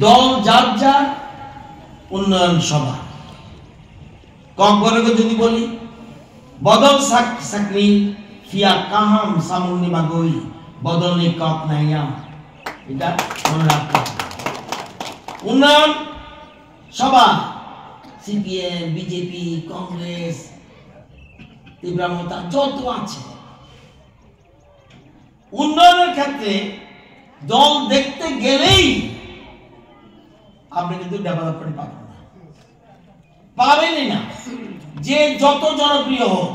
দল যার যার, উন্নয়ন সভা। কম করে যদি বলি বদল সাকরি ফিয়া কাহাম সামুনি মাগই বদলনি কপ নাইয়া, এটা মনে রাখতে হবে। উন্নয়ন সভা সিপিএম, বিজেপি, কংগ্রেস, তীব্রমতা যত আছে, উন্নয়নের ক্ষেত্রে দল দেখতে গেলেই আপনি কিন্তু ডেভেলপমেন্ট পাবেন না, পাবেনই না। যে যত জনপ্রিয় হোক,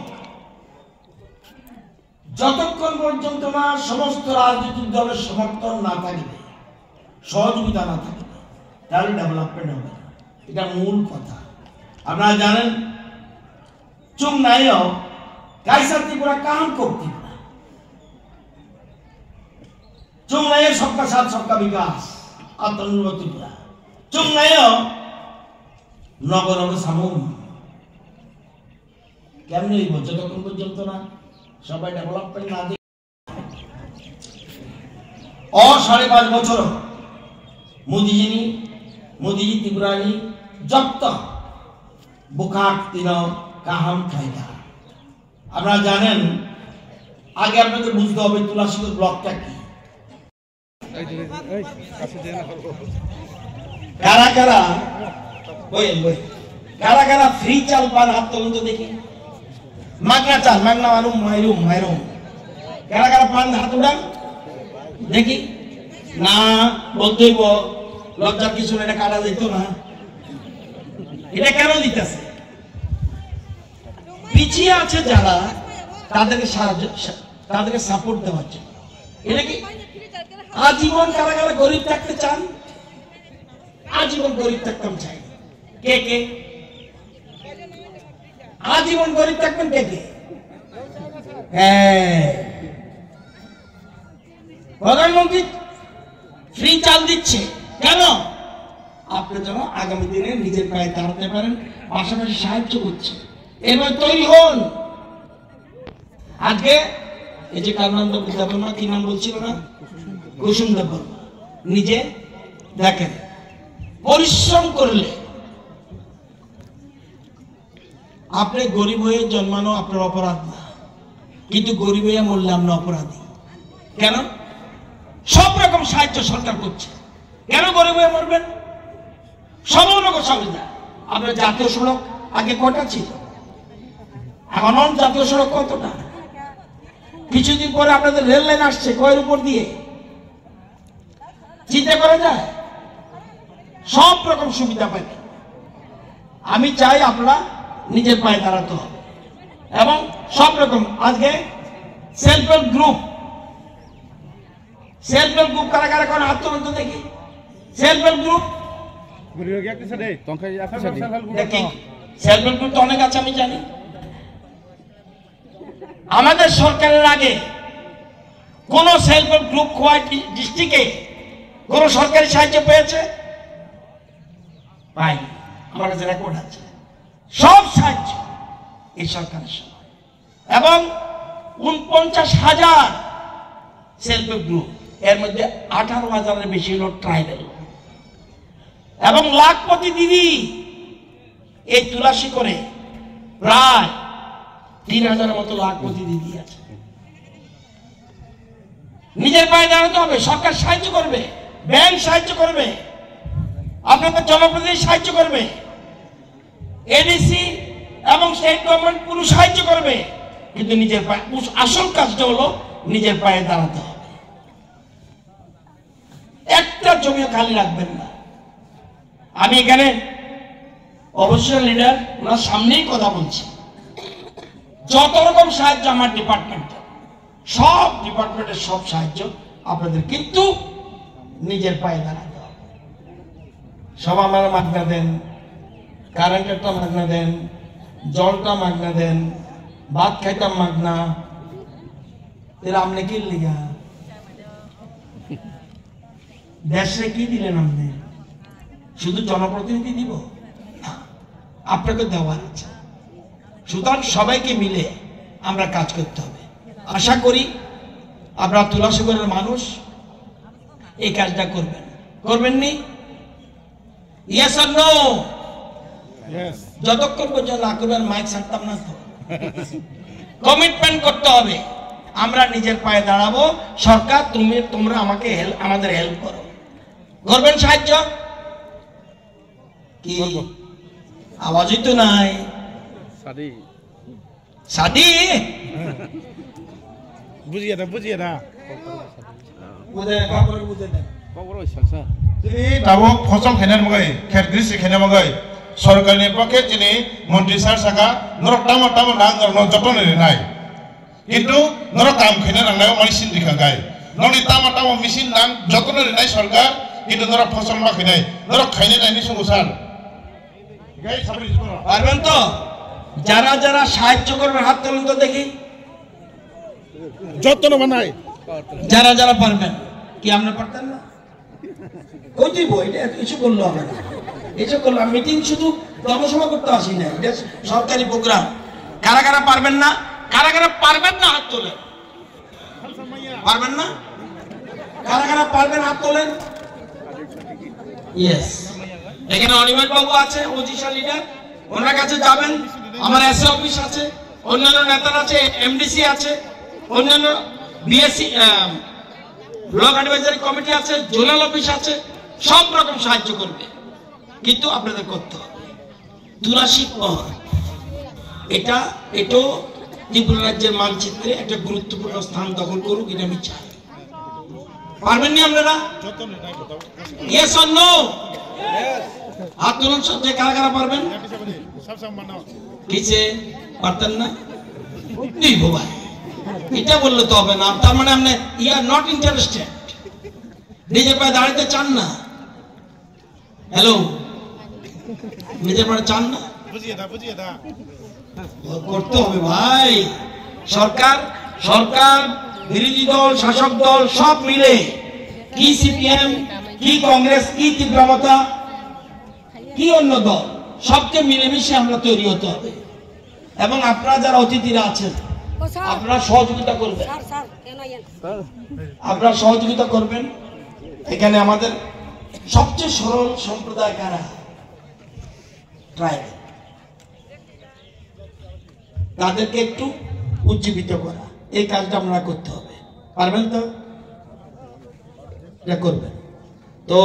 যতক্ষণ পর্যন্ত না সমস্ত রাজনৈতিক দলের সমর্থন না থাকবে, সহযোগিতা না থাকবে, তাহলে ডেভেলপমেন্ট হবে না। এটা মূল কথা। আপনারা জানেন চুংনাইও কাইসা ত্রিপুরা কাম করতে চুংনাইয়ে সবকা সাথ সবকা বিকাশ আত্মনির্ভর ত্রিপুরা। চুংনাইও নগর সামুন কেমনি যতক্ষণ পর্যন্ত না সবাই ডেভেলপমেন্ট না দিয়ে 5.5 বছর মোদীজি ত্রিপুরানি জব্দ বুখাক তিন কাহাম খাইগা। আপনারা জানেন, আগে আপনাকে বুঝতে হবে তুলাসীপুর ব্লকটা কি। কারা কারা কারা কারা ফ্রি চাল পান হাত তুলুন তো দেখি। মাগনা চাল, মাগনা মারুম মাইরুম মাইরুম, কারা কারা পান হাত উঠান দেখি। না বলতেই লজ্জার কিছু এটা কাটা যেত না। এটা কেন দিতেছে? পিছিয়ে আছে যারা, তাদেরকে সাহায্য, তাদেরকে সাপোর্ট দেওয়ার জন্য। এটা কি আজীবন কারা কারা গরিব থাকতে চান? আজীবন গরিব থাকতাম চাই কে কে? আজীবন গরিব থাকবেন কে কে? প্রধানমন্ত্রী ফ্রি চাল দিচ্ছে কেন? আপনি যেন আগামী দিনে নিজের পায়ে দাঁড়াতে পারেন, পাশাপাশি সাহায্য করছে। এবার তৈরি হন। আজকে এই যে কার নাম দেববর্মা, কি নাম বলছিল না, কুসুম দেববর্মা, নিজে দেখেন পরিশ্রম করলে, আপনি গরিব হয়ে জন্মানো আপনার অপরাধ না, কিন্তু গরিব হয়ে মরলে আমরা অপরাধী। কেন? সব রকম সাহায্য সরকার করছে, কেন গরিব হয়ে মরবেন? সব রকম সুবিধা। আপনার জাতীয় সড়ক আগে কটা ছিল, এখন জাতীয় সড়ক কতটা? কিছুদিন পরে আপনাদের রেল লাইন আসছে, কয়ের উপর দিয়ে চিন্তা করা যায়? সব রকম সুবিধা পাবেন। আমি চাই আপনারা নিজের পায়ে দাঁড়াতে হবে এবং সব রকম। আজকে সেলফ হেল্প গ্রুপ কারা কারা করে হাত তুলুন তো দেখি। সেলফ হেল্প গ্রুপ তো অনেক আছে, আমি জানি। আমাদের সরকারের আগে কোন সেলফ হেল্প গ্রুপ খোয়াই ডিস্ট্রিক্টে কোন সরকারি সাহায্য পেয়েছে? ভাই আমার কাছে রেকর্ড আছে। সব সাহায্য এই সরকারের সময়, এবং 49,000 সেলফ হেল্প গ্রুপ, এর মধ্যে 18,000-এর বেশি হল ট্রাইবেল, এবং লাখপতি দিদি এই তুলাসী করে প্রায় 3,000-এর মতো লাখপতি দিদি আছে। নিজের পায়ে দাঁড়াতে হবে। সরকার সাহায্য করবে, ব্যাংক সাহায্য করবে, আপনাদের জনপ্রতিনিধি সাহায্য করবে, এডিসি এবং স্টেট গভর্নমেন্ট পুরো সাহায্য করবে, কিন্তু নিজের পায়ে, আসল কাজটা হলো নিজের পায়ে দাঁড়াতে হবে। একটা জমিও খালি রাখবেন না। আমি এখানে অবশ্যই লিডার ওনার সামনেই কথা বলছি। যত রকম সাহায্য আমার ডিপার্টমেন্টে, সব ডিপার্টমেন্টের সব সাহায্য আপনাদের, কিন্তু নিজের পায়ে দাঁড়াতে হবে। সব আমার মাগনা দেন, কারেন্টেরটা মাগনা দেন, জলটা মাগনা দেন, ভাত খাইতাম মাগনা, এর আপনি কি লিগা দেশে কি দিলেন? আপনি শুধু জনপ্রতিনিধি দিব? আপনাকে দেওয়ার আছে। সুতরাং সবাইকে মিলে আমরা কাজ করতে হবে। আশা করি আপনারা তুলাসীগড়ের মানুষ এই কাজটা করবেন। করবেননি? Yes or no? যতক্ষণ পর্যন্ত না করবেন মাইক ছাড়তাম না তো। কমিটমেন্ট করতে হবে, আমরা নিজের পায়ে দাঁড়াবো, সরকার তোমরা আমাকে আমাদের হেল্প করো। করবেন সাহায্য? কি আওয়াজই তো নাই। সাদি বুঝিয়ে না বুঝিয়ে না ফসল খেনে মগাই খেত দৃষ্টি খেনে মগাই সরকারনি পক্ষে তিনি মন্ত্রী স্যার সাকা নরক টামা টামা নাং যত্ন নাই কিন্তু নরক কাম খেনে নাংনায় মেশিন দিখা গায় ননি টামা টামা মেশিন নাং যত্ন নাই সরকার কিন্তু নরক ফসল মাখে নাই নরক খাইনে নাইনি সমস্যার পারবেন তো? যারা যারা সাহায্য করবেন হাত তুলুন তো দেখি। যত্ন বানায় যারা যারা পারবেন। কি আমরা পারতেন না? কই দিব এটা কিছু করলো হবে না, এসব করলো মিটিং শুধু জনসভা করতে আসি না, এটা সরকারি প্রোগ্রাম। কারা কারা পারবেন না? কারা কারা পারবেন না হাত তোলেন। পারবেন না? কারা কারা পারবেন হাত তোলেন। ইয়েস, এখানে অনিমেষ বাবু আছে, ওজিশা লিডার, ওনার কাছে যাবেন। আমার এসএ অফিস আছে, অন্যান্য নেতারা আছে, এমডিসি আছে, অন্যান্য বিএসসি ব্লক অ্যাডভাইজারি কমিটি আছে, জোনাল অফিস আছে, সব রকম সাহায্য করবে। কিন্তু আপনাদের করতে হবে 83 পর। এটাও ত্রিপুরা রাজ্যের মানচিত্রে একটা গুরুত্বপূর্ণ স্থান দখল করুক, এটা আমি চাই। পারবেন না আপনারা? Yes or no? হাত তুলুন সব, যে কারা কারা পারবেন। কিসে পারতেন না? ভাই এটা বললে তো হবে না। তার মানে আপনি ইউ আর নট ইন্টারেস্টেড, নিজের পায়ে দাঁড়াতে চান না। হ্যালো, নিজের পায়ে চান না? করতে হবে ভাই। সরকার বিরোধী দল শাসক দল সব মিলে, কি সিপিএম, কি কংগ্রেস, কি তীব্রমতা, কি অন্য দল, সবকে মিলেমিশে আমরা তৈরি হতে হবে। এবং আপনারা যারা অতিথিরা আছেন, আপনারা সহযোগিতা করবেন। আপনারা সহযোগিতা করবেন। এখানে আমাদের সবচেয়ে সরল সম্প্রদায় কারা? ট্রাইবাল। তাদেরকে একটু উজ্জীবিত করা, এই কাজটা আমরা করতে হবে। পারবেন তো? এটা করবেন তো।